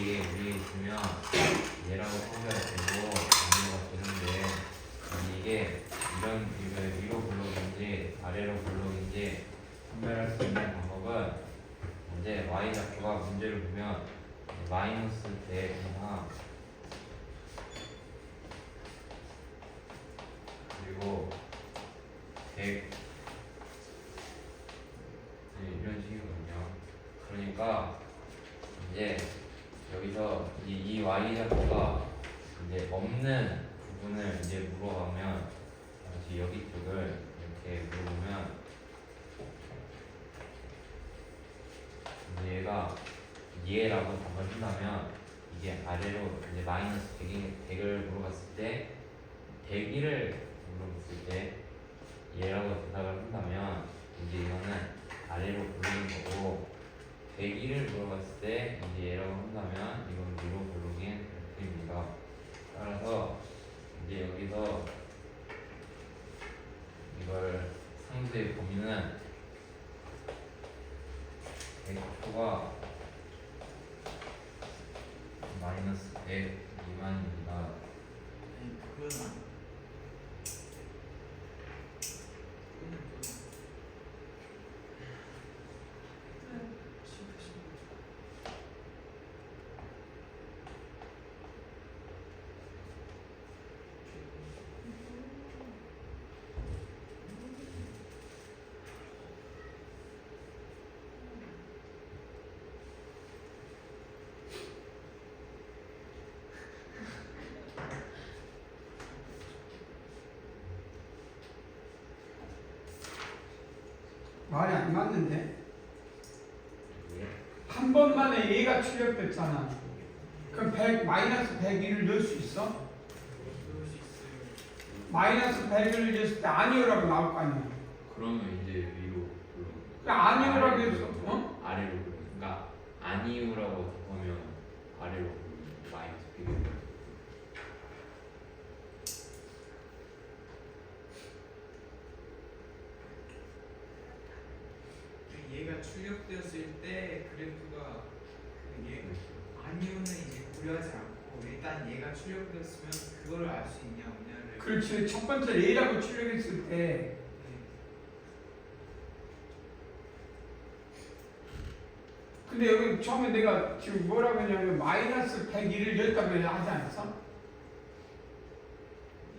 여기에 위에 있으면 얘라고 표시가 되고 아니가 되는데 이게 이런 이걸 위로 블록인지 아래로 블록인지 판별할 수 있는 방법은 이제 y 좌표가 문제를 보면 마이너스 대나 그리고 100 이런 식이거든요. 그러니까 이제 여기서 이 y 좌표가 이제 없는 부분을 이제 물어가면 다시 여기 쪽을 이렇게 물어보면 이제 얘가 얘라고 답을 한다면 이게 아래로 이제 마이너스 100을 물어봤을 때 101을 물어봤을 때 얘라고 대답을 한다면 이제 이거는 아래로 고르는 거고 101을 물어봤을 때 이제 얘라고 한다면 이건 위로 고르긴 됩니다. 따라서 이제 여기서 이걸 상수의 범위는 100%가 마이너스 100 미만입니다. 아니 그건 말이 안 맞는데? 예? 한 번만에 얘가 출력됐잖아. 그럼 100, 마이너스 101을 넣을 수 있어? 넣을 수 있어요. 마이너스 100을 넣었을 때 아니오라고 나올 거 아니야. 그러면 이제 위로 그러니까 아니오라고 해서 어? 아래로 그러니까 아니오라고 답하면 아래로 마이너스 100이 얘가 출력되었을 때 그래프가 얘 아니오는 이제 고려하지 않고 일단 얘가 출력되었으면 그걸 알 수 있냐 없냐를. 그렇지. 첫 번째 A라고 출력했을 때 네. 근데 여기 처음에 내가 지금 뭐라고 했냐면 마이너스 101을 넣었다고 하지 않았어?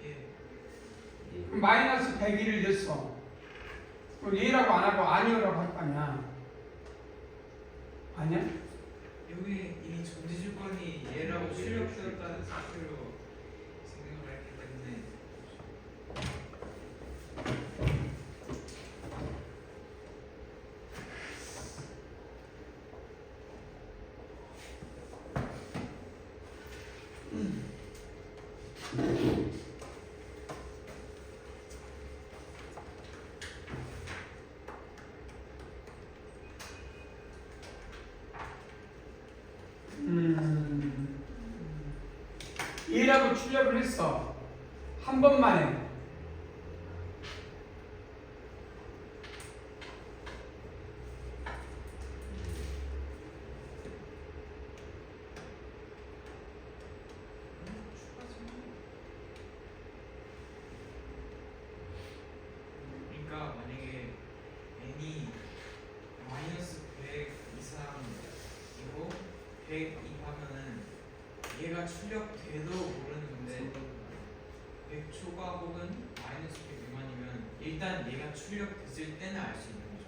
예. 그럼 마이너스 101을 넣었어. 그럼 얘라고 안 하고 아니오라고 할 거 아니야. 아니야? 여기 이미 전제 조건이 얘라고 출력되었다는 사실로 생각을 했기 때문에 얘라고 출력을 했어. 한 번만에. 그러니까 만약에 n이 마이너스 100 이상이고 100 이하면은 얘가 출력돼도 모르는데 100초가 혹은 마이너스 100 미만이면 일단 얘가 출력됐을 때는 알 수 있는 거죠.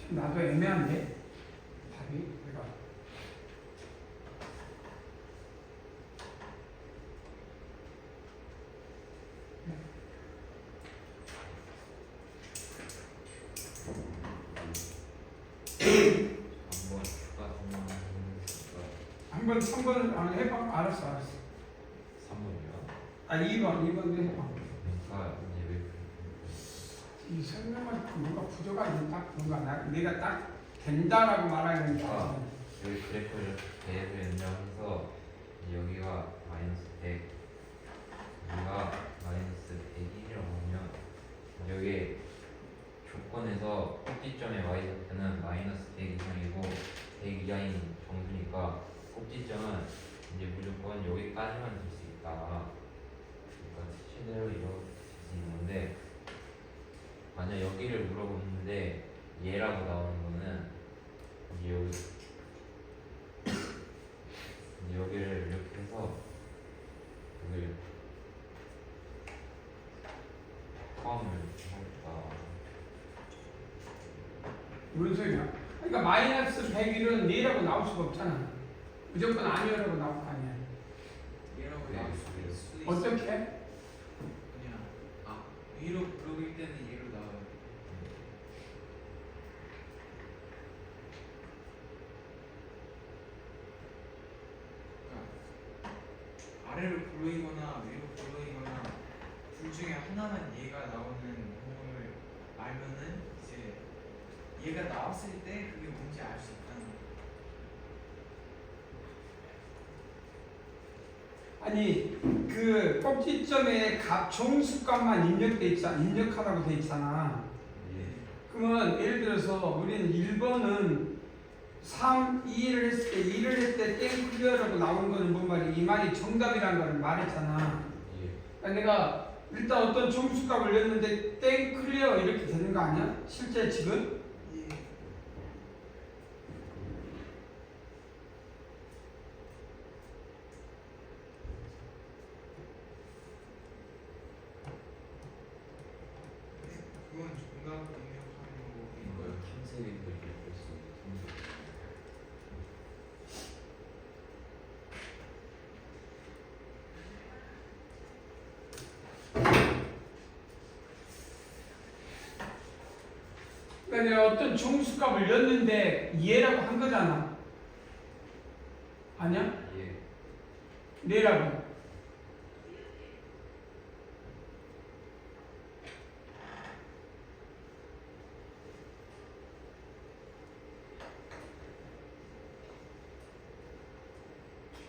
나도 애매한데 답이 내가 한번 추가 설명을 한번 3번을 해봐. 알았어. 아 2번도 해봐. 그러니까 이제 왜 이 설명을 뭔가 부조가 있는 딱 뭔가 내가 딱 된다라고 말하는 게 아. 여기 그래프를 대에서 연장해서 여기가 마이너스 100 여기가 마이너스 101이라고 하면 여기 조건에서 꼭지점의 y좌표는 마이너스 100 이상이고 100 이하인 정수니까 꼭지점은 이제 무조건 여기까지만 될 수 있다. 그러니까 실제로 이렇게 될 수 있는 건데 만약 여기를 물어보는데 얘라고 나오는 거는 이제 여기를 이렇게 해서 여기를 포함을 하겠다. 무슨 소리야? 그러니까 마이너스 101은 얘라고 나올 수가 없잖아. 무조건 아니라고 나올 거 아니야. 얘라고 네, 나올 수도 있어. 어떻게? 그냥 위로 부르길 때는 얘로 나와요. 그러니까 아래로 부르이거나 위로 부르이거나 둘 중에 하나만 얘가 나오는 부분을 알면은 이제 얘가 나왔을 때 그게 뭔지 알 수 있다는 거예요. 아니 그 꼭지점에 값 종수값만 입력하라고 돼 있잖아. 예. 그러면 예를 들어서 우리는 1번은 3, 2를 했을 때 2를 했을 때 땡 클리어라고 나온 거는 뭔 말이야? 이 말이 정답이라는 걸 말했잖아. 예. 그러니까 내가 일단 어떤 종수값을 냈는데 땡 클리어 이렇게 되는 거 아니야? 실제 지금? 그건 정답 입력하는 거고 이거 흰색이 이렇게 있어. 그러니까 내가 어떤 종수값을 냈는데 얘라고 한 거잖아. 아니야? 예. 얘라고.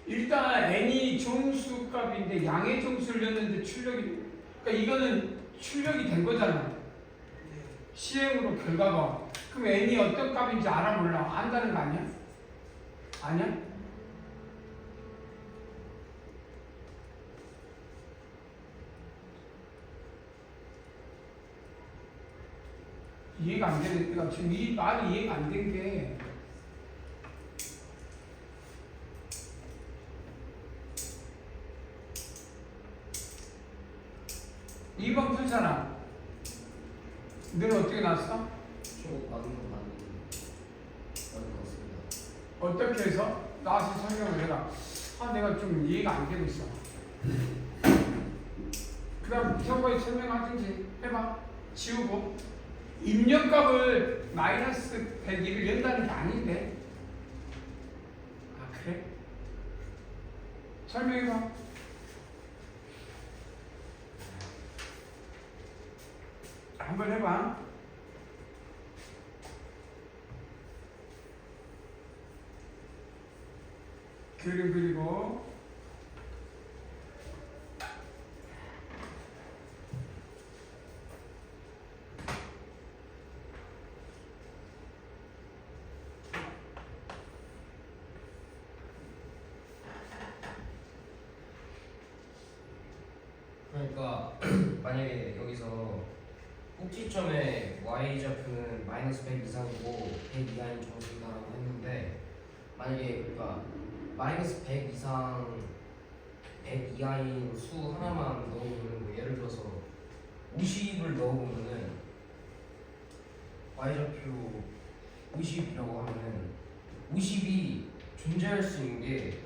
일단 n이 종수값인데 양의 종수를 냈는데 출력이 그러니까 이거는 출력이 된 거잖아. 시행으로 결과가. 그럼 n이 어떤 값인지 알아 몰라? 안다는 거 아니야? 아니야? 이해가 안 되는 내가 지금 이 말이 이해가 안 된 게 이번 풀잖아. 너는 어떻게 나왔어? 저 맞는 거 맞는 것 같습니다. 어떻게 해서? 나와서 설명을 해라. 아 내가 좀 이해가 안 되고 있어. 그 다음 이성과의 설명하든지 해봐. 지우고 입력값을 마이너스 101을 연다는 게 아닌데. 아 그래? 설명해봐. 한번 해봐. 그림 그리고 그러니까 만약에 여기서 꼭지점의 y좌표는 마이너스 100 이상이고 100 이하인 정수이다라고 했는데 만약에 그러니까 마이너스 100 이상 100 이하인 수 하나만 넣어보면 뭐 예를 들어서 50을 넣어보면은 y좌표 50이라고 하면은 50이 존재할 수 있는 게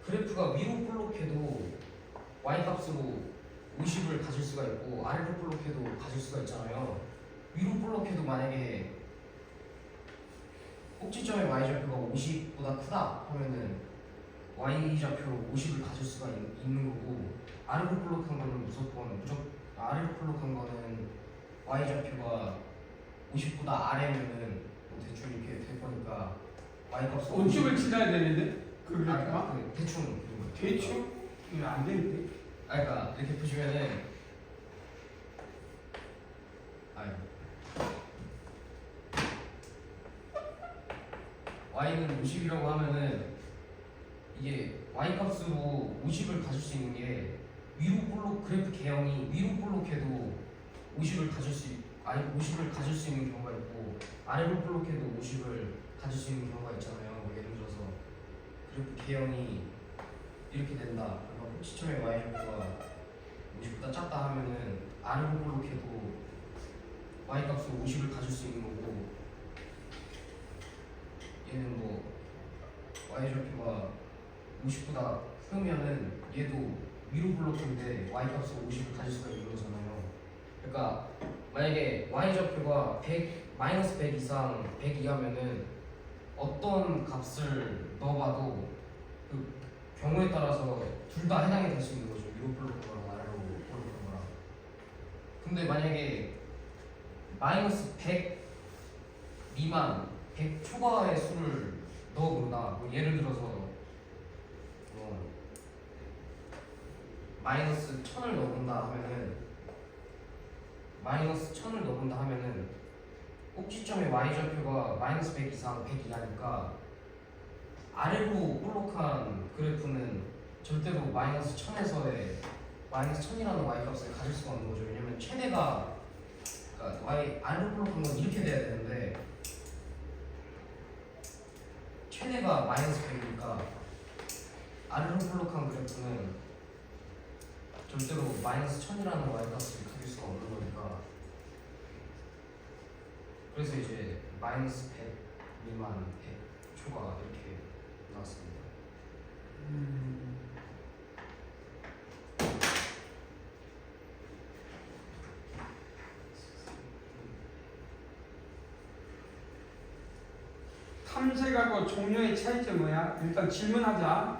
그래프가 위로 볼록해도 y값으로 50을 가질 수가 있고 아래로 볼록해도 가질 수가 있잖아요. 위로 볼록해도 만약에 꼭지점의 y좌표가 50보다 크다 하면은 y좌표로 50을 가질 수가 있는 거고 아래로 볼록한 거는 무조건 아래로 볼록한 거는 y좌표가 50보다 아래면은 뭐 대충 이렇게 될 거니까 y값은 원축을 지나야 되는데 그 아, 그래프가 그 대충 대충 이거 안 되는데. 그러니까 이렇게 보시면은 y는 50이라고 하면은 이게 y 값으로 50을 가질 수 있는 게 위로 볼록 그래프 개형이 위로 볼록해도 50을 가질 수 50을 가질 수 있는 경우가 있고 아래로 볼록해도 50을 가질 수 있는 경우가 있잖아요. 뭐 예를 들어서 그래프 개형이 이렇게 된다. 그러니까 시점의 y좌표가 50보다 작다 하면은 아래로 볼록해도 y 값으로 50을 가질 수 있는 거고 얘는 뭐 y좌표가 50보다 크면은 얘도 위로 볼록인데 y 값으로 50을 가질 수가 있는 거잖아요. 그러니까 만약에 y좌표가 100 마이너스 100 이상 100 이하면은 어떤 값을 넣어봐도 그 경우에 따라서 둘 다 해당이 될 수 있는 거죠. 위로 볼록한 거랑 아래로 볼록한 거랑. 근데 만약에 마이너스 100 미만 100 초과의 수를 넣어본다. 뭐 예를 들어서 마이너스 1000을 넣어본다 하면은 꼭지점의 y좌표가 마이너스 100 이상 100 이하니까 아래로 볼록한 그래프는 절대로 마이너스 1000에서의 마이너스 1000이라는 y값을 가질 수가 없는 거죠. 왜냐면 최대가 그러니까 아래로 볼록한 건 이렇게 돼야 되는데 최대가 마이너스 100이니까 아래로 볼록한 그래프는 절대로 마이너스 1000이라는 y값을 가질 수가 없는 거니까 그래서 이제 마이너스 100 미만 100 초과 이렇게 나왔습니다. 탐색하고 종료의 차이점 뭐야? 일단 질문하자.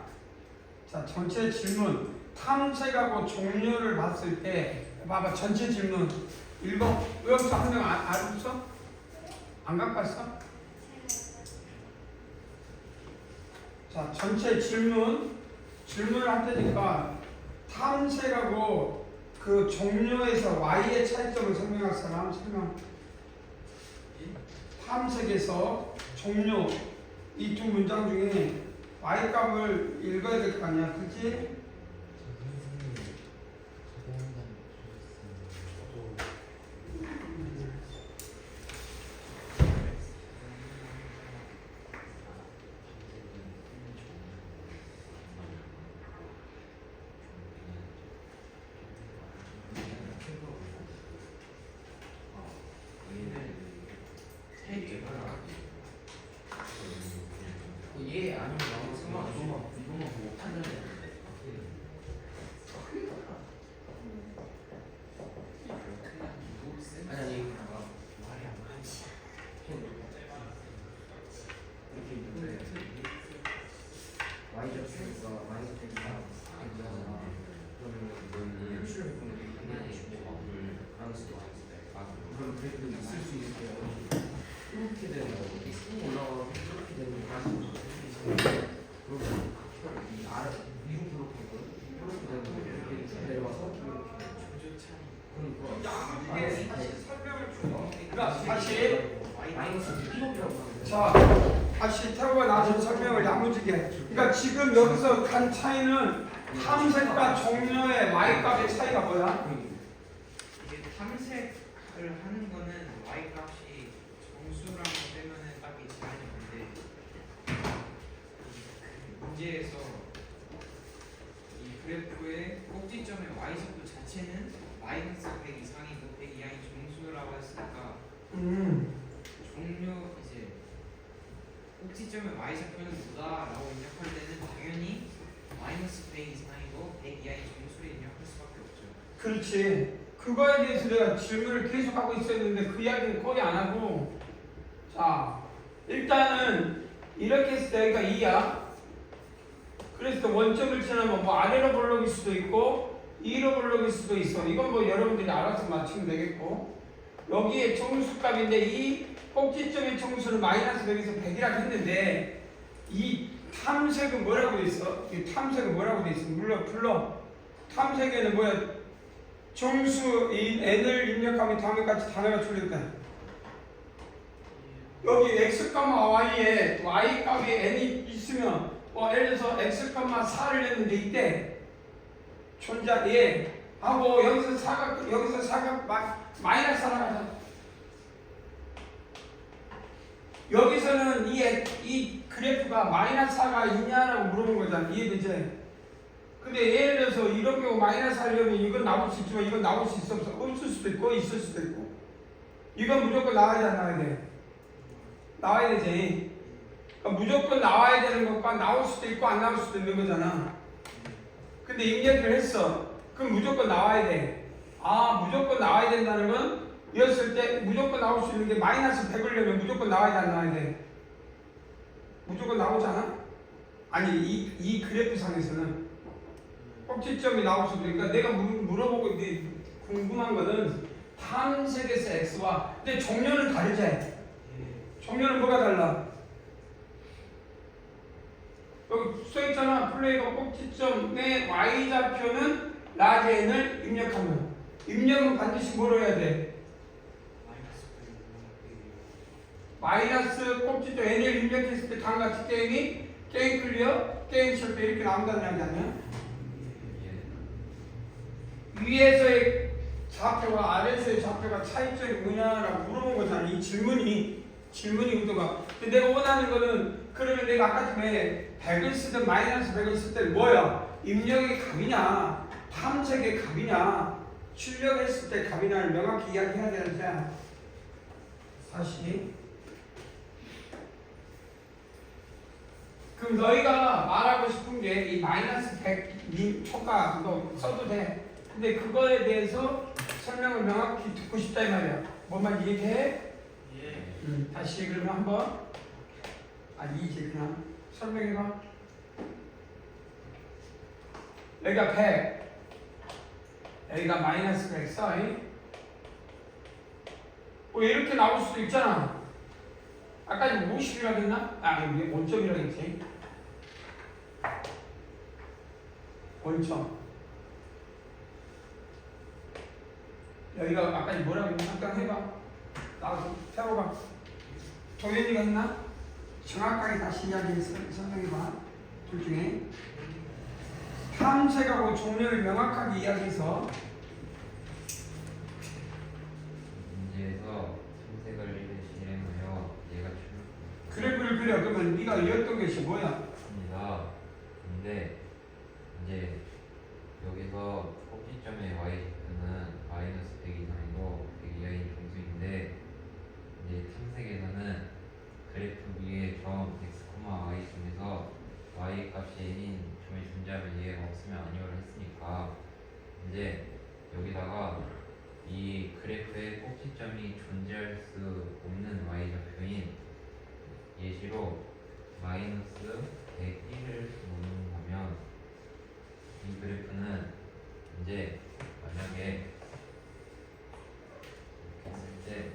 자, 전체 질문. 탐색하고 종료를 봤을 때 봐봐. 전체 질문 읽어. 외웠어? 한 명 알았어? 안 갖고 왔어? 자, 전체 질문을 할 테니까 탐색하고 그 종료에서 y의 차이점을 설명할 사람 설명. 탐색에서 종료 이 두 문장 중에 y 값을 읽어야 될 거 아니야, 그렇지? 얘 아니면 나오는 상관없이 이거만 보고 판단해. 아니 말이 안 맞지. 이렇게 있는데 y좌표가 마이너스 100 이상 100이잖아. 그러면 표시를 해보면 되게 당연히 주고 마이너스 그럼 그래도 있을 수 있을게요. 이렇게 되는 거 이렇게 쭉 올라가고 이렇게 되는 거 그러면 이 아래 위로 블록한 거 이렇게 되는 거 이렇게 쭉 내려와서 조조 차이. 그러니까 이게 다시 설명을 줘. 그러니까 다시 마이너스 1이라고 하는데 자, 다시 태호가 나중에 설명을 야무지게. 그러니까 지금 여기서 간 차이는 탐색과 종료의 y 값의 차이가 뭐야? 이게 탐색을 하는 거는 y 값이 정수라고 되면은 딱히 제한이 없는데 그 문제에서 이 그래프의 꼭지점의 y좌표 자체는 마이너스 100 이상이고 100 이하인 정수라고 했으니까 종료 이제 꼭지점의 y좌표는 뭐다라고 입력할 때는 당연히 마이너스 100 이상이고 100 이하인 정수를 입력할 수밖에 없죠. 그렇지. 그거에 대해서 내가 질문을 계속 하고 있었는데 그 이야기는 거의 안 하고. 자, 일단은 이렇게 했을 때 여기가 2야. 그래서 때 원점을 지나면 뭐 아래로 볼록일 수도 있고 위로 볼록일 수도 있어. 이건 뭐 여러분들이 알아서 맞추면 되겠고 여기에 정수값인데 이 꼭지점의 정수를 마이너스 100에서 100이라고 했는데 이 탐색은 뭐라고 돼 있어? 이 탐색은 뭐라고 돼 있어? 불러. 탐색에는 뭐야? 정수 이 n을 입력하면 다음과 같이 단어가 출력돼. 여기 x, y에 y 값이 n이 있으면 예를 들어서 x, 4를 냈는데 이때 존재 하고 여기서 사각 마이너스 4를 하자. 여기서는 이 그래프가 마이너스 4가 있냐라고 물어본 거잖아. 이해되지? 근데 예를 들어서 이런 경우 마이너스 하려면 이건 나올 수 있지만 이건 나올 수 있어 없어? 없을 수도 있고 있을 수도 있고 이건 무조건 나와야 안 나와야 돼? 나와야 되지. 그러니까 무조건 나와야 되는 것과 나올 수도 있고 안 나올 수도 있는 거잖아. 근데 입력을 했어. 그럼 무조건 나와야 돼. 무조건 나와야 된다는 건 이었을 때 무조건 나올 수 있는 게 마이너스 100을 내면 무조건 나와야 돼 안 나와야 돼? 무조건 나오잖아? 아니 이 그래프 상에서는 꼭지점이 나올 수도 있으니까 내가 물어보고 궁금한 거는 탐색에서 x와 근데 종료는 다르지? 종료는 뭐가 달라? 여기 써있잖아. 플레이가 꼭지점의 y좌표는 라지 n을 입력하면 입력은 반드시 뭐로 해야 돼? 마이너스 꼭지점 n을 입력했을 때 다음같이 게임 클리어 게임 실패 이렇게 나온다는 이야기 아니야? 위에서의 좌표와 아래에서의 좌표가 차이점이 뭐냐라고 물어본 거잖아. 이 질문이 의도가. 근데 내가 원하는 거는 그러면 내가 아까 전에 100을 쓰든 마이너스 100을 쓸 때 뭐야? 입력의 값이냐 탐색의 값이냐 출력했을 때 값이냐를 명확히 이야기해야 되는데 사실 그럼 너희가 말하고 싶은 게 이 마이너스 100 초과 너 써도 돼. 근데 그거에 대해서 설명을 명확히 듣고 싶다 이 말이야. 뭔 말인지 이해해? 예. 다시 그러면 한번 이제 그냥 설명해봐. 여기가 100 여기가 마이너스 100 사인 이렇게 나올 수도 있잖아. 아까 50이라고 했나? 이게 원점이라고 했지. 원점 여기가 아까 뭐라고 했나? 잠깐 해봐. 나와서 세워봐. 동현이가 했나? 정확하게 다시 이야기해서 설명해봐. 둘 중에 탐색하고 종료를 명확하게 이야기해서 문제에서 탐색을 실행하여 얘가 그래프를 그려. 그러면 네가 이었던 것이 뭐야? 출력합니다. 근데 이제 여기서 꼭지점의 y좌표는 마이너스 100 이상이고 100 이하인 정수인데 이제 탐색에서는 그래프 위에 점 x, y 중에서 y 값이 n인 점이 존재하면 얘가 없으면 아니오를 했으니까 이제 여기다가 이 그래프의 꼭지점이 존재할 수 없는 y좌표인 예시로 마이너스 101을 넣는다면 이 그래프는 이제 만약에 이렇게 했을 때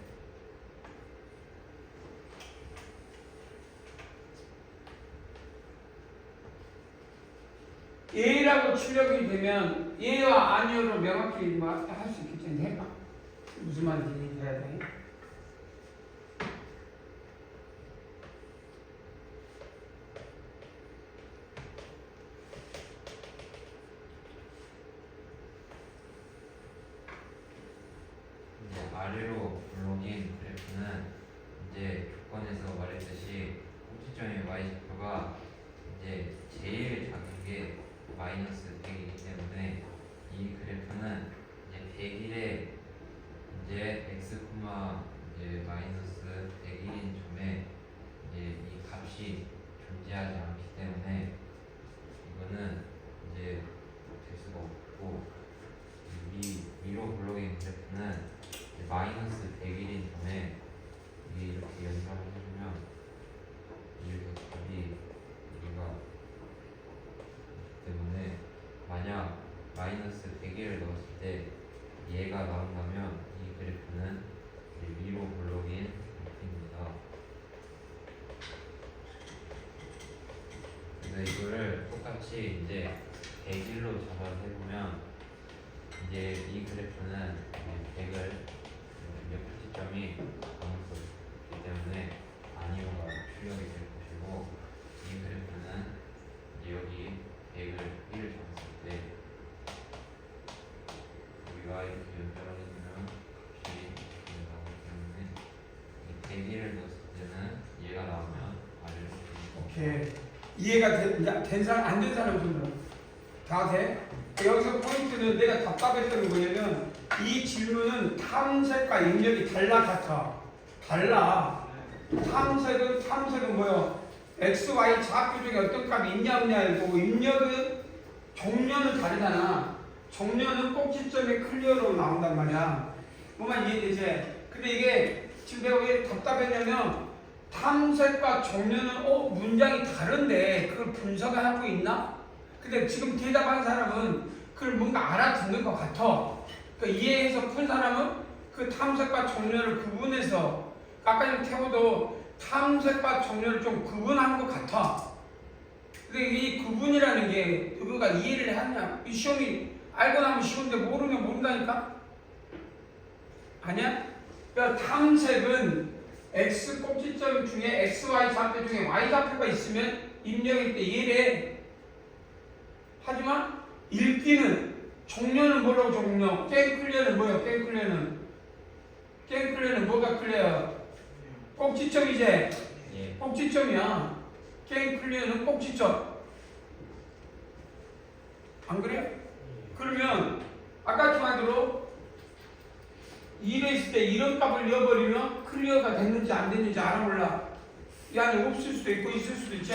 예라고 출력이 되면 예와 아니오로 명확히 할 수 있기 때문에 해봐. 무슨 말인지 해야 돼. 이제 아래로 블록인 그래프는 이제 조건에서 말했듯이 꼭지점의 y좌표가 이제 제일 작은 게 마이너스 100이기 때문에 이 그래프는 이제 100일에 이제 x, 이제 마이너스 101인 점에 이제 이 값이 존재하지 않기 때문에 이거는 이제 될 수가 없고 위로 블록인 그래프는 이제 마이너스 101인 점에 이게 이렇게 연산을 해주면 이렇게 답이 우리가 만약 마이너스 100을 넣었을 때 얘가 나온다면 이 그래프는 이제 위로 블록인 높이입니다. 그래서 이거를 똑같이 이제 100일로 잡아서 해보면 이제 이 그래프는 100을 표시점이 가능성이 있기 때문에 아니오가 출력이 될 것이고 이 그래프는 이제 여기 100을 1을 잡았을 때 우리가 이렇게 연결하게 되면 값이 나오기 때문에 101을 넣었을 때는 얘가 나오면 아래로 오케이. 이해가 된 사람, 안 된 사람 좀 들어. 다 돼? 여기서 포인트는 내가 답답했던 게 뭐냐면 이 질문은 탐색과 입력이 달라. 탐색은 뭐요? x, y 좌표 중에 어떤 값이 있냐 없냐고, 입력은 종료는 다르잖아. 종료는 꼭지점에 클리어로 나온단 말이야. 뭐만 이해되지? 근데 이게 지금 내가 왜 답답했냐면 탐색과 종료는 문장이 다른데 그걸 분석하고 있나? 근데 지금 대답한 사람은 그걸 뭔가 알아듣는 것 같아. 그러니까 이해해서 푼 사람은 그 탐색과 종료를 구분해서 아까 전 태호도 탐색과 종료를 좀 구분한 것 같아. 근데 이 구분이라는 게 누구가 이해를 하냐? 이 시험이 알고 나면 쉬운데 모르면 모른다니까? 아니야? 그러니까 탐색은 x 꼭지점 중에 x, y 좌표 중에 y 좌표가 있으면 입력일 때 이해해. 하지만 읽기는 종료는 뭐라고 종료? 게임 클리어는 뭐야? 게임 클리어는 뭐가 클리어? 꼭지점이지? 예. 꼭지점이야. 게임 클리어는 꼭지점. 안 그래? 그러면 아까 말대로 2를 있을 때 이런 값을 넣어버리면 클리어가 됐는지 안 됐는지 알아 몰라. 이 안에 없을 수도 있고 있을 수도 있지.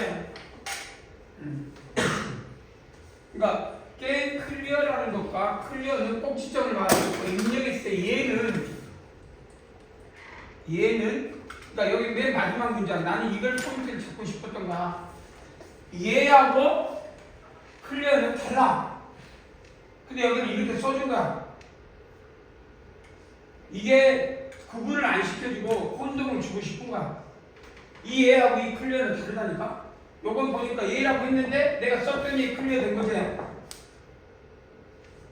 그러니까 게임 클리어라는 것과 클리어는 꼭지점을 말하고 입력했을 때 얘는 그러니까 여기 맨 마지막 문장 나는 이걸 포인트를 잡고 싶었던 거야. 얘하고 클리어는 달라. 근데 여기는 이렇게 써준 거야. 이게 구분을 안 시켜주고 혼동을 주고 싶은 거야. 이 얘하고 이 클리어는 다르다니까. 요건 보니까 얘라고 했는데 내가 썼더니 클리어 된 거지.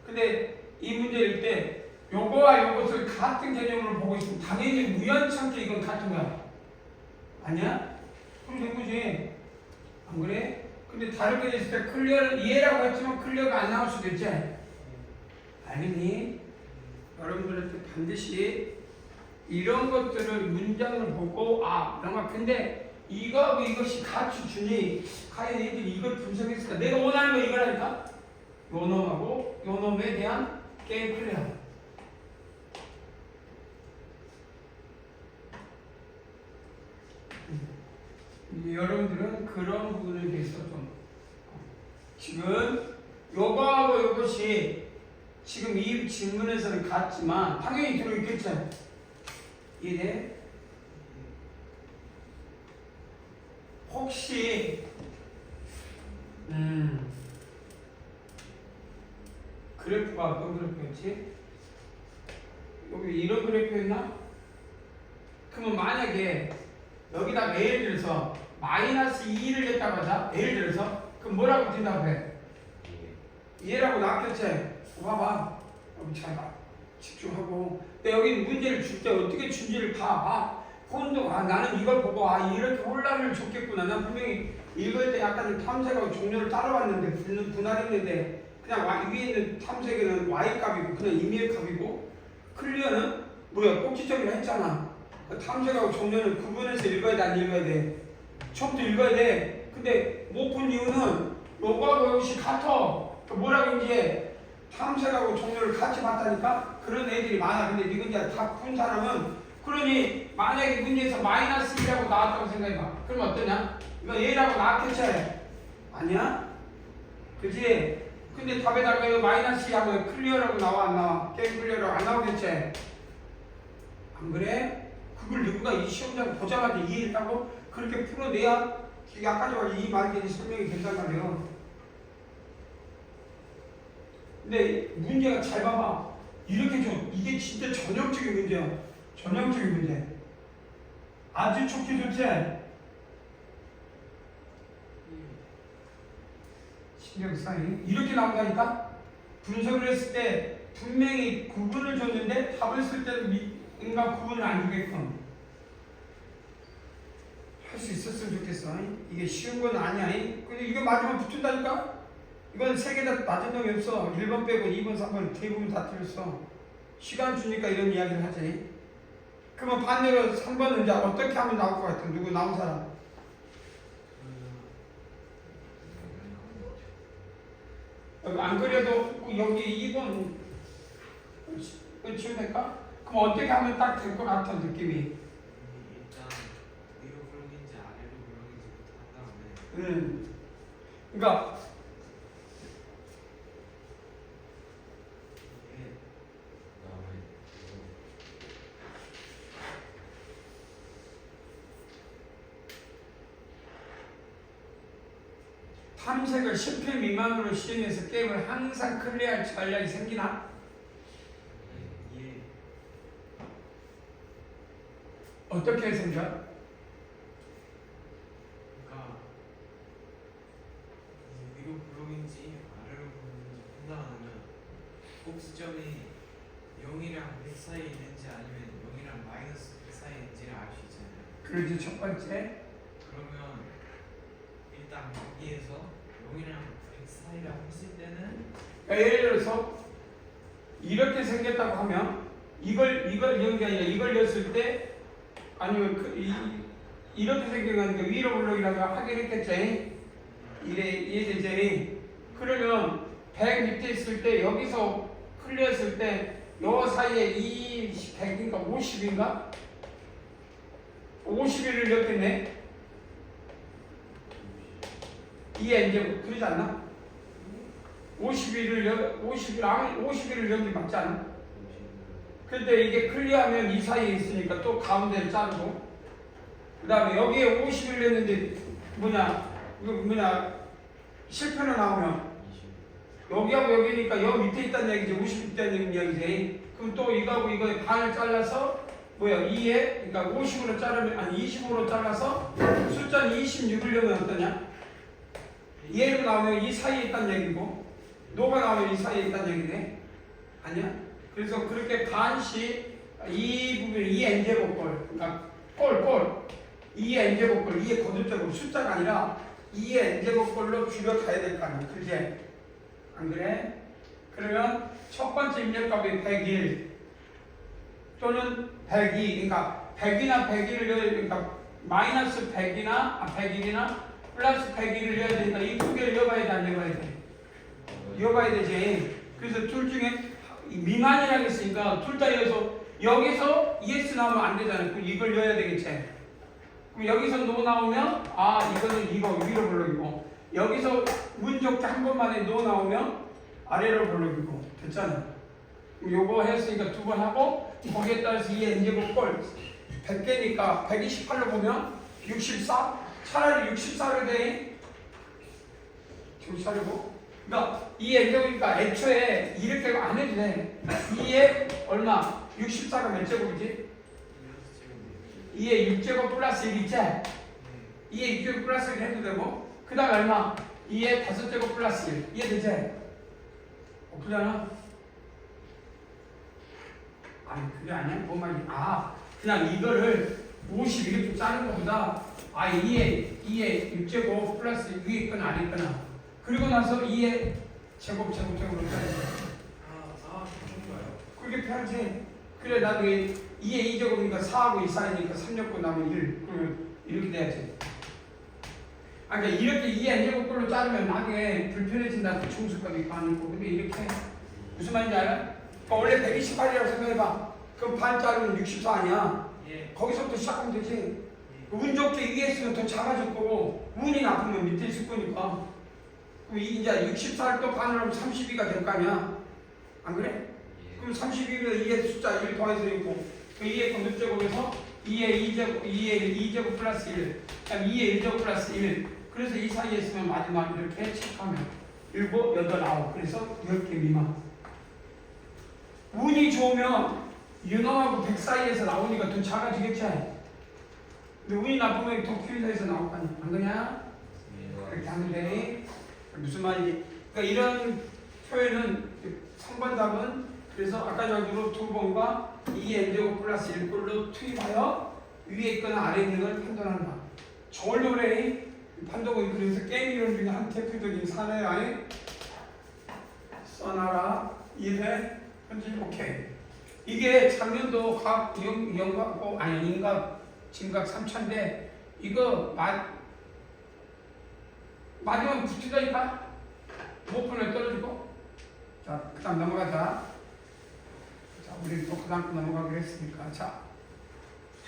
근데 이 문제일 때 요거와 요것을 같은 개념으로 보고 있으면 당연히 우연찮게 이건 같은 거야. 아니야? 그럼 된 거지. 안 그래? 근데 다르게 됐을 때 클리어는 얘라고 했지만 클리어가 안 나올 수도 있지. 알겠니? 여러분들한테 반드시 이런 것들을 문장을 보고 그런가. 근데 이거하고 이것이 같이 주니 과연 얘들이 이걸 분석했을까? 내가 원하는 거 이거라니까? 요 놈하고 요 놈에 대한 게임 클리어. 여러분들은 그런 부분에 대해서 좀 지금 요거하고 요것이 지금 이 질문에서는 같지만 당연히 들어있겠죠. 이해돼? 혹시 그래프가 어떤 그래프였지? 여기 이런 그래프였나? 그러면 만약에 여기다가 예를 들어서 마이너스 2를 했다고 하자. 예를 들어서 그럼 뭐라고 된다고 해? 얘라고 낚였지? 봐봐. 여기 잘 봐. 집중하고. 근데 여기 문제를 줄 때 어떻게 준지를 봐. 혼동. 나는 이걸 보고 이렇게 혼란을 줬겠구나. 난 분명히 읽을 때 약간 탐색하고 종료를 따라왔는데 분할했는데 그냥 위에 있는 탐색에는 y값이고 그냥 임의의 값이고 클리어는 뭐야? 꼭지점이라 했잖아. 탐색하고 종료는 구분해서 읽어야 돼, 안 읽어야 돼? 처음부터 읽어야 돼. 근데 못 푼 이유는 요거하고 이것이 같아. 뭐라고 이제 탐색하고 종료를 같이 봤다니까? 그런 애들이 많아. 근데 이건 이제 다 푼 사람은 그러니 만약에 문제에서 마이너스 2라고 나왔다고 생각해봐. 그럼 어떠냐? 이거 얘라고 나왔겠지? 아니야? 그치? 근데 답에다가 이거 마이너스 2하고 클리어라고 나와 안 나와? 게임 클리어라고 안 나오겠지? 안 그래? 그걸 누구가 이 시험장 보자마자 이해했다고? 그렇게 풀어내야 아까 전에 이 말이 설명이 된단 말이에요. 근데 문제가 잘 봐봐. 이렇게 좀 이게 진짜 전형적인 문제야. 전형적인 문제. 아주 좋게 좋지. 신경사이 이렇게 나온다니까. 분석을 했을 때 분명히 구분을 줬는데 답을 쓸 때는 인간 구분을 안 주게끔 할 수 있었으면 좋겠어. 이게 쉬운 건 아니야. 근데 이거 맞으면 붙은다니까. 이건 세 개 다 맞은 놈이 없어. 1번 빼고 2번, 3번 대부분 다 틀렸어. 시간 주니까 이런 이야기를 하지. 그러면 반대로 3번은 이제 어떻게 하면 나올 것 같아? 누구 나온 사람? 안 그래도 여기 2번 치면 될까? 그럼 어떻게 하면 딱 될 것 같아 느낌이? 일단 위로 블록인지 아래로 블록인지부터 한 다음에 그러니까 이게 그다음에 탐색을 10회 미만으로 시행해서 게임을 항상 클리어할 전략이 생기나? 예. 어떻게 생겨? 그러니까 이제 위로 블록인지 아래로 블록인지 판단하면 복수점이 0이랑 100 사이에 있는지 아니면 0이랑 마이너스 100 사이에 있는지를 알 수 있잖아요. 그러지 첫 번째. 그러면 일단 여기에서 0이랑 100 사이라고 했을 때는 그러니까 예를 들어서 이렇게 생겼다고 하면 이걸 이런 게 아니라 이걸 였을 때 아니면 이렇게 생긴 거니까 위로 블록이라고 하긴 했겠지. 이해되지? 그러면 100 밑에 있을 때 여기서 클리어했을 때 요 사이에 이 100인가 50인가? 51을 넣겠네. 이해 이제 그러지 않나? 51을 넣는 게 맞지 않아? 근데 이게 클리어하면 이 사이에 있으니까 또 가운데를 자르고 그 다음에 여기에 50을 넣는데 실패로 나오면 여기하고 여기니까 여기 밑에 있다는 얘기지. 50 있다는 얘기지. 그럼 또 이거하고 이거의 반을 잘라서 2에 그러니까 50으로 자르면 20으로 잘라서 숫자는 26을 넣으면 어떠냐? 얘로 나오면 이 사이에 있다는 얘기고 노가 나오면 이 사이에 있다는 얘기네. 아니야? 그래서 그렇게 반씩 이 부분 2n제곱꼴 그러니까 꼴 2n제곱꼴 2의 거듭적으로 숫자가 아니라 2의 n제곱꼴로 줄여가야 될 거 아니야. 그지? 안 그래? 그러면 첫 번째 입력값이 101 또는 102 그러니까 100이나 101을 그러니까 마이너스 100이나 101이나 플러스 101을 넣어야 되니까 이 두 개를 넣어봐야 돼 안 넣어봐야 돼? 넣어봐야 되지. 그래서 둘 중에 미만이라고 했으니까 둘 다 여기서 ES 나오면 안 되잖아요. 그럼 이걸 넣어야 되겠지. 그럼 여기서 노 나오면 이거는 이거 위로 블록이고 여기서 문 좋게 한 번만에 노 나오면 아래로 블록이고 됐잖아. 그럼 요거 했으니까 두 번 하고 거기에 따라서 2의 n제곱꼴 100개니까 128로 보면 64 차라리 64로 돼. 정신 차리고. 그러니까 2의 n제곱이니까 애초에 이렇게 안 해도 돼. 2의 얼마? 64가 몇 제곱이지? 2의 6제곱 플러스 1 있지? 2의 6제곱 플러스 1 해도 되고 그 다음에 얼마? 2의 5제곱 플러스 1 이해되지? 그러잖아? 아니 그게 아니야? 뭔 말이야? 그냥 이거를 50 이렇게 짜는 것보다 2의 6제곱 플러스 위에 있거나 아래 있거나 그리고 나서 2의 제곱으로 짜야 돼. 그런가요? 그게 편하지. 그래 나중에 2의 2제곱이니까 4하고 2 사이니까 3 엮고 나면 1 그러면 이렇게 돼야지. 그러니까 이렇게 2의 n제곱꼴로 자르면 나중에 불편해진다. 그 중수값이 많고 근데 이렇게 무슨 말인지 알아? 그러니까 원래 128이라고 생각해봐. 그럼 반 자르면 64 아니야? 예. 거기서부터 시작하면 되지. 운 좋게 위에 있으면 더 작아질 거고 운이 나쁘면 밑에 있을 거니까 그럼 이제 64를 또 반으로 하면 32가 될 거 아니야. 안 그래? 그럼 32면 2의 숫자 1 더해서 6고 그 2의 건듭제곱에서 2의 2제곱 플러스 1 그다음 2의 1제곱 플러스 1 그래서 이 사이에 있으면 마지막 이렇게 체크하면 7, 8, 9 그래서 10개 미만. 운이 좋으면 윤호하고 100 사이에서 나오니까 더 작아지겠지. 근데 운이 나쁘면 더 큰 사이에서 나올 거 아니야. 안 그냐? 그렇게 하는데 무슨 말이지? 그러니까 이런 표현은 3번 답은 그래서 아까 저기로 2번과 2n제곱 플러스 1꼴로 투입하여 위에 있거나 아래에 있는 걸 판단한다. 저걸로 그래. 판독은 그래서 게임 이론 중에 한 대표적인 사례 안에 써놔라. 이해돼? 현재 오케이. 이게 작년도 각 영각 아니 인각 진각 3차인데 이거 맞으면 붙인다니까. 못 풀면 떨어지고. 자, 그다음 넘어가자. 자, 우리 또 그다음 거 넘어가기로 했으니까. 자,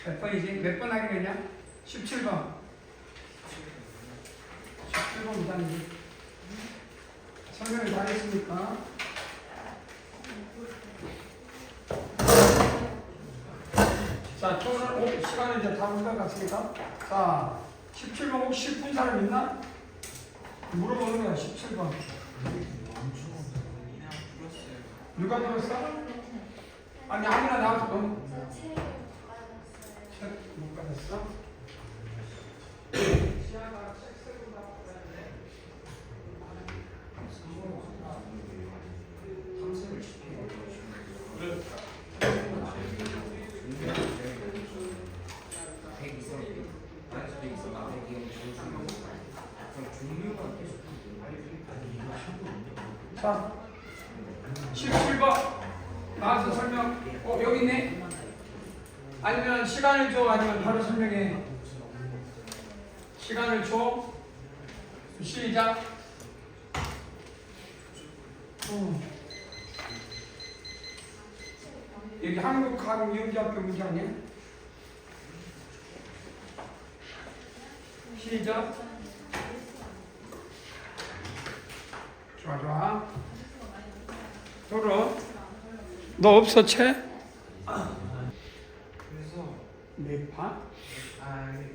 몇 번이지? 몇 번 하기로 했냐? 17번. 17번 부담이지. 설명을 다 했으니까. 자, 오늘 시간은 이제 다 흘러갔으니까. 자, 17번 혹시 푼 사람 있나? 물어보는 거야, 17번. 그냥 불었어요. 누가 들었어? 아니, 아무나 나와서 넌 저 책을 받았어요. 책 못 받았어? 시아가 책 쓰고 나왔는데. 탐색을 시켜요. 자, 17번 나와서 설명. 여기 있네. 아니면 시간을 줘. 아니면 바로 설명해. 시간을 줘. 시작. 여기 한국가공영재학교 문제 아니야? 시작. 좋아 좋아. 도로. 너 없어 채? 그래서 네 판?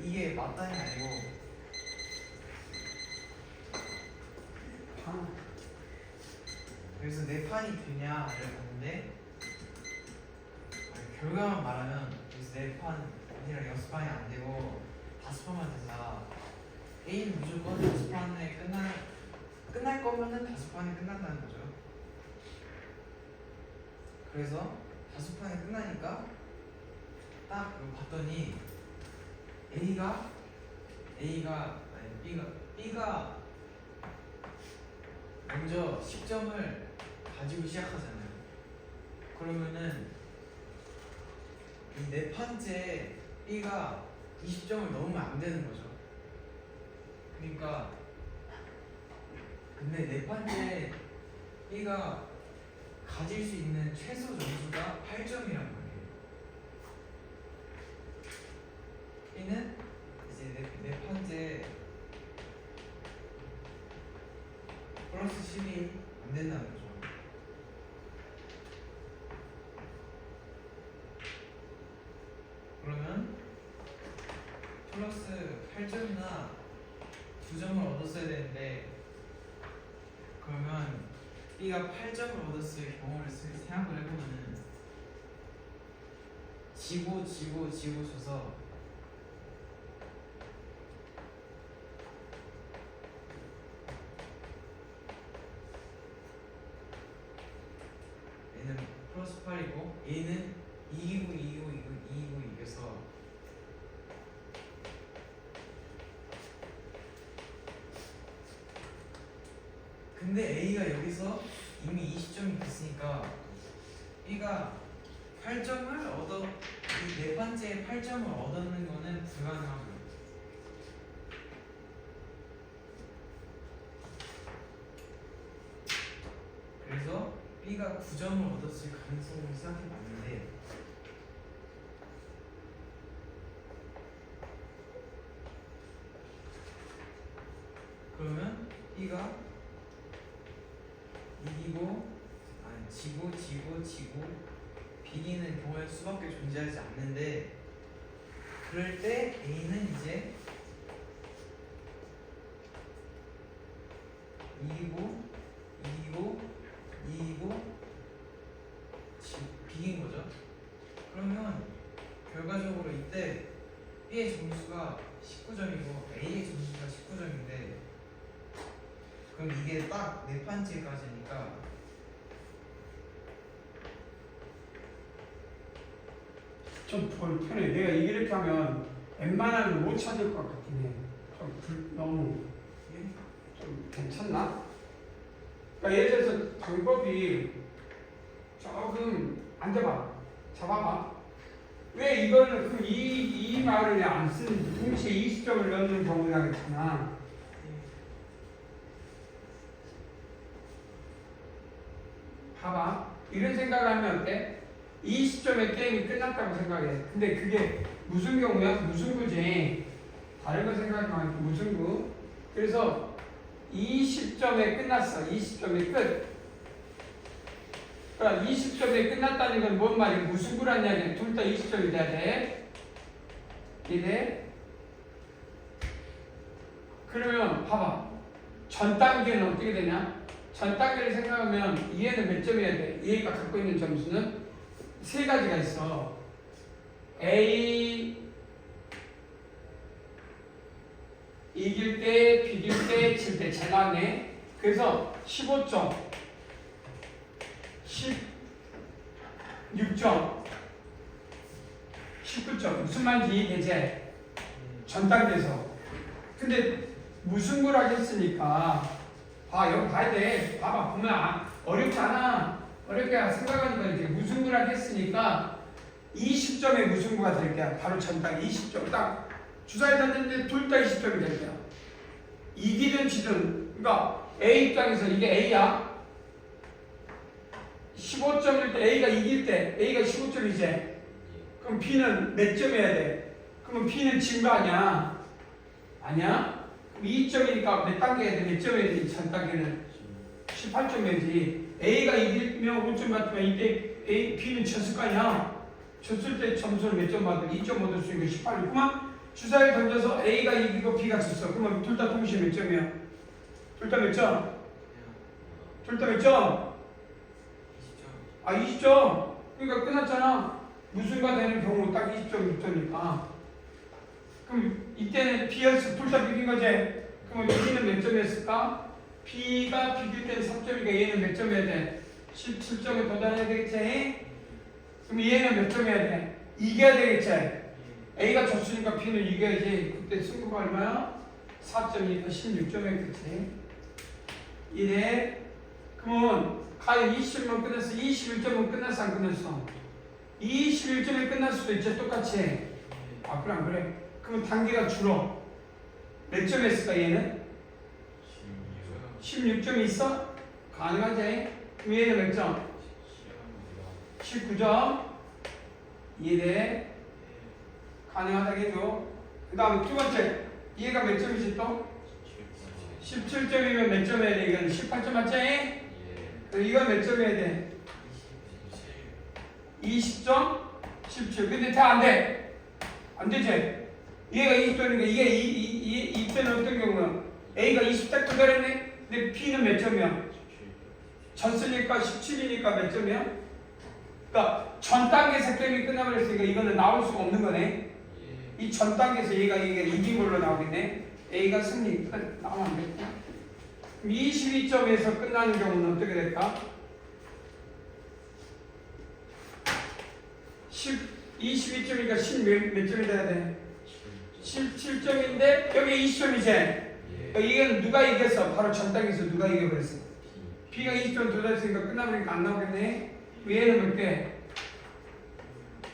이게 맞다는 게 아니고 판. 그래서 네 판이 되냐를 봤는데 결과만 말하면 그래서 네 판이랑 6판이 안 되고 5판만 된다. A는 무조건 5판에 끝날 거면은 5판이 끝난다는 거죠. 그래서 5판이 끝나니까 딱 그거 봤더니 B가 먼저 10점을 가지고 시작하잖아요. 그러면은 이 네 판째 B가 20점을 넘으면 안 되는 거죠. 그러니까 근데 네 판째 B가 가질 수 있는 최소 점수가 8점이란 말이에요. B는 이제 네 판째 플러스 10이 안 된다는 거죠. 그러면 플러스 8점이나 2점을 얻었어야 되는데 그러면 B가 8점을 얻었을 경우를 생각을 해보면은 지고 져서 A는 플러스 8이고 A는 이기고 이겨서 근데 A가 여기서 이미 20점이 됐으니까 B가 8점을 이 네 번째 8점을 얻는 거는 불가능하고요. 그래서 B가 9점을 얻었을 가능성을 생각해 봤는데 그러면 B가 지고 비기는 경우일 수밖에 존재하지 않는데 그럴 때 A는 이제 이기고 B의 점수가 19점이고 A의 점수가 19점인데 그럼 이게 딱 네 판째까지니까 좀 불편해. 내가 이렇게 하면 웬만하면 못 찾을 것 같긴 해. 너무 좀 괜찮나? 그러니까 예를 들어서 방법이 조금 앉아봐. 잡아봐. 왜 이거는 그럼 이 말을 왜 안 쓰는지 동시에 20점을 넣는 경우가 있잖아. 봐봐. 이런 생각을 하면 어때? 20점의 게임이 끝났다고 생각해. 근데 그게 무슨 경우야? 무승부지. 다른 거 생각하면 무승부. 그래서 20점에 끝났어. 20점에 끝. 그러니까 20점에 끝났다는 건 뭔 말이야? 무승부란 이야기야. 둘 다 20점이 돼야 돼. 이해? 그러면 봐봐. 전 단계는 어떻게 되냐? 전 단계를 생각하면 얘는 몇 점이어야 돼? 얘가 갖고 있는 점수는 세 가지가 있어. A 이길 때, 비길 때, 질 때 잘 나왔네. 그래서 15점, 16점, 19점. 무슨 말인지 이해되지? 전 단계에서. 근데 무승부를 하겠으니까 여기 봐야 돼. 봐봐. 보면 어렵지 않아. 어렵게 생각하니까 이제 무승부를 하겠으니까 20점의 무승부가 될 거야. 바로 전 단계 20점. 딱 주사위 던졌는데 둘 다 20점이 될 거야. 이기든 지든. 그러니까 A 입장에서 이게 A야. 15점일 때 A가 이길 때 A가 15점이지. 그럼 B는 몇 점이어야 돼? 그러면 B는 진 거 아니야? 아니야? 그럼 2점이니까 몇 단계 해야 돼? 몇 점이어야 돼? 전 단계는 18점이지. A가 이기면 5점 받으면 이때 B는 졌을 거 아니야? 졌을 때 점수를 몇 점 받을? 2점 얻을 수 있는 게 18이구만. 주사위 던져서 A가 이기고 B가 졌어. 그러면 둘 다 동시에 몇 점이야? 둘 다 몇 점? 둘 다 몇 점? 20점. 20점. 그러니까 끝났잖아. 무승부가 되는 경우 딱 20점, 6점이니까. 그럼 이때는 B였어. 둘 다 비긴 거지? 그러면 B는 몇 점이었을까? B가 비길 때는 3점이니까 얘는 몇 점이어야 돼? 17점에 도달해야 되겠지? 그럼 얘는 몇 점이어야 돼? 이겨야 되겠지? A가 졌으니까 B는 이겨야지. 그때 승부가 얼마야? 4점이니까 16점이었겠지. 이래. 그러면 과연 20점은 끝났어? 21점은 끝났어? 안 끝났어? 21점이 끝날 수도 있지. 똑같이. 그래 안 그래? 그러면 단계가 줄어. 몇 점 했을까 얘는? 16점이 있어? 가능하지? 그럼 얘는 몇 점? 19점. 이해? 가능하다겠죠? 그 다음에 두 번째. 얘가 몇 점이지 또? 17점이면 몇 점 해야 돼? 이건 18점 맞지? 그럼 이건 몇 점 해야 돼? 20점? 17. 근데 다 안 돼. 안 되지? 얘가 20점이니까 이때는 어떤 경우야? A가 20딱 도달했네? 근데 B는 몇 점이야? 졌으니까 17이니까 몇 점이야? 그러니까 전 단계에서 게임이 끝나버렸으니까 이거는 나올 수가 없는 거네. 이 전 단계에서 얘가 이긴 걸로 나오겠네. A가 승리. 나오면 안 되겠다. 그럼 22점에서 끝나는 경우는 어떻게 될까? 22점이니까 10몇 점이 돼야 돼? 17점인데 여기 20점이지? 이건 누가 이겼어? 바로 전 단계에서 누가 이겨버렸어? B가 20점 도달했으니까 끝나버리니까 안 나오겠네. 얘는 몇 개?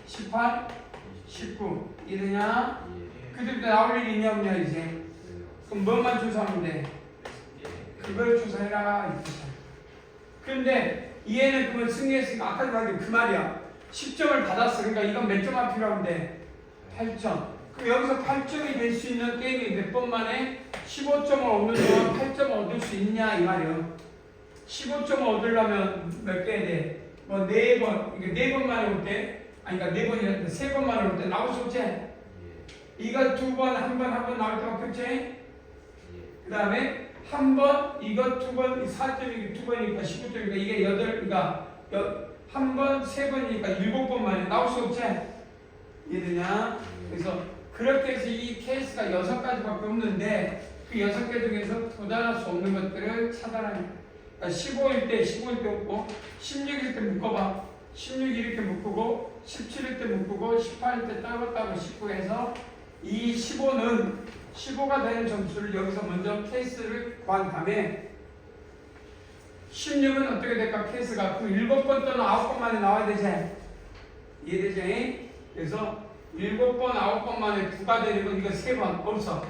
18? 19. 이해되냐? 그때부터 나올 일이 있냐 없냐 이제. 그럼 뭐만 조사하면 돼? 그걸 조사해라 이거죠. 그런데 얘는 그러면 승리했으니까 아까도 말한 그 말이야. 10점을 받았어. 그러니까 이건 몇 점만 필요한데? 8점. 그럼 여기서 8점이 될 수 있는 게임이 몇 번 만에 15점을 얻는 동안 8점을 얻을 수 있냐 이 말이야. 15점을 얻으려면 몇 개 해야 돼? 뭐 4번, 이게 4번 만에 올 때, 그러니까 4번이라 3번 만에 올 때 나올 수 없지? 이거 2번, 한 번 나올 때밖에 없지? 그 다음에 한 번, 이거 2번, 4점이고 2번이니까 15점이니까 이게 8, 그러니까 한 번, 3번이니까 7번 만에 나올 수 없지? 이해되냐? 그래서 그렇게 해서 이 케이스가 6가지밖에 없는데 그 6개 중에서 도달할 수 없는 것들을 차단합니다. 그러니까 15일 때 없고 16일 때 묶어봐. 16 이렇게 묶고 17일 때 묶고 18일 때 따로 19 해서 이 15가 되는 점수를 여기서 먼저 케이스를 구한 다음에 16은 어떻게 될까? 케이스가 그럼 7번 또는 9번 만에 나와야 되지. 이해되지? 그래서 7번, 9번 만에 9가 되는 건 이거 3번 없어.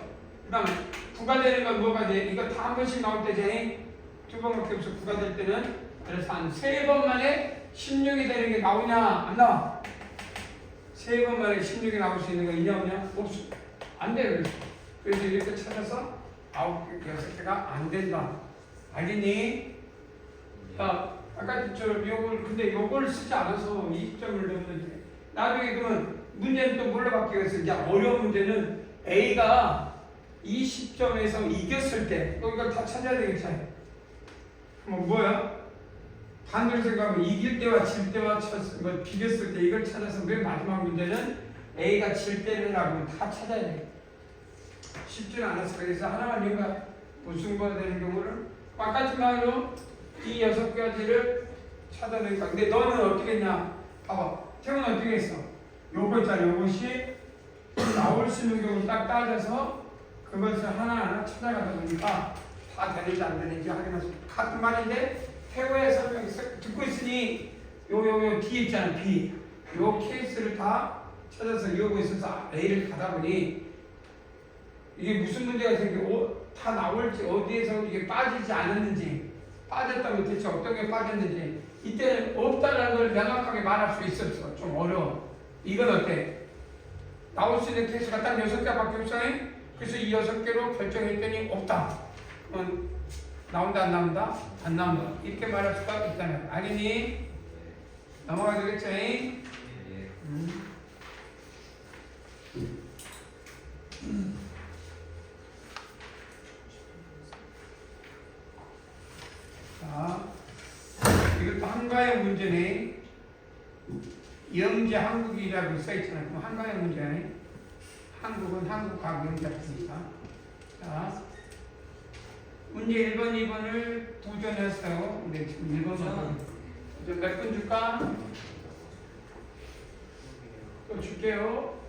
그 다음에 9가 되는 건 뭐가 돼? 이거 다 한 번씩 나올 때지. 2번밖에 없어. 9가 될 때는. 그래서 한 3번 만에 16이 되는 게 나오냐? 안 나와. 3번 만에 16이 나올 수 있는 거 있냐 없냐? 없어. 안 돼요. 그래서 이렇게 찾아서 9개, 6개가 안 된다. 알겠니? 아까 요걸 근데 요걸 쓰지 않아서 20점을 넣었는데 나중에 그러면 문제는 또 뭘로 바뀌겠어? 이제 어려운 문제는 A가 20점에서 이겼을 때 또 이걸 다 찾아야 되겠지. 그럼 뭐야? 반대로 생각하면 이길 때와 질 때와 비겼을 때 이걸 찾아서 맨 마지막 문제는 A가 질 때를 하고 다 찾아야 돼. 쉽지는 않았어. 그래서 하나만 얘가 무슨 거가 되는 경우를 똑같은 말로 이 6가지를 찾아내니까. 근데 너는 어떻게 했냐? 봐봐. 태훈은 어떻게 했어? 요거 있잖아. 요것이 나올 수 있는 경우를 딱 따져서 그것을 하나하나 찾아가다 보니까 다 되는지 안 되는지 확인해서 같은 말인데 태호의 설명 듣고 있으니 요 뒤에 있잖아. B. 요 케이스를 다 찾아서 요거 있어서 A를 가다 보니 이게 무슨 문제가 생기고 다 나올지 어디에서 이게 빠지지 않았는지 빠졌다면 대체 어떤 게 빠졌는지 이때는 없다는 걸 명확하게 말할 수 있었어. 좀 어려워. 이건 어때? 나올 수 있는 케이스가 딱 6개밖에 없어. 그래서 이 6개로 결정했더니 없다. 그럼 나온다 안 나온다? 안 나온다. 이렇게 말할 수가 있다는 거. 알겠니? 넘어가야 되겠죠? 예. 자, 이것도 한가의 문제네. 영재 한국이라고 써있잖아요. 그럼 한가의 문제네. 한국은 한국과 영재입니다. 자, 문제 1번, 2번을 도전했어요. 근데 지금 1번 몇 분 줄까? 또 줄게요.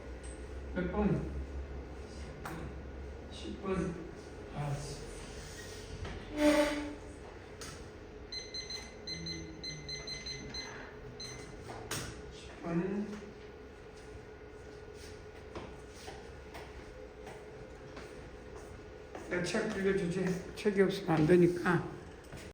몇 분? 10분. 알았어. 10분. 내 책 빌려주지. 책이 없으면 안 되니까.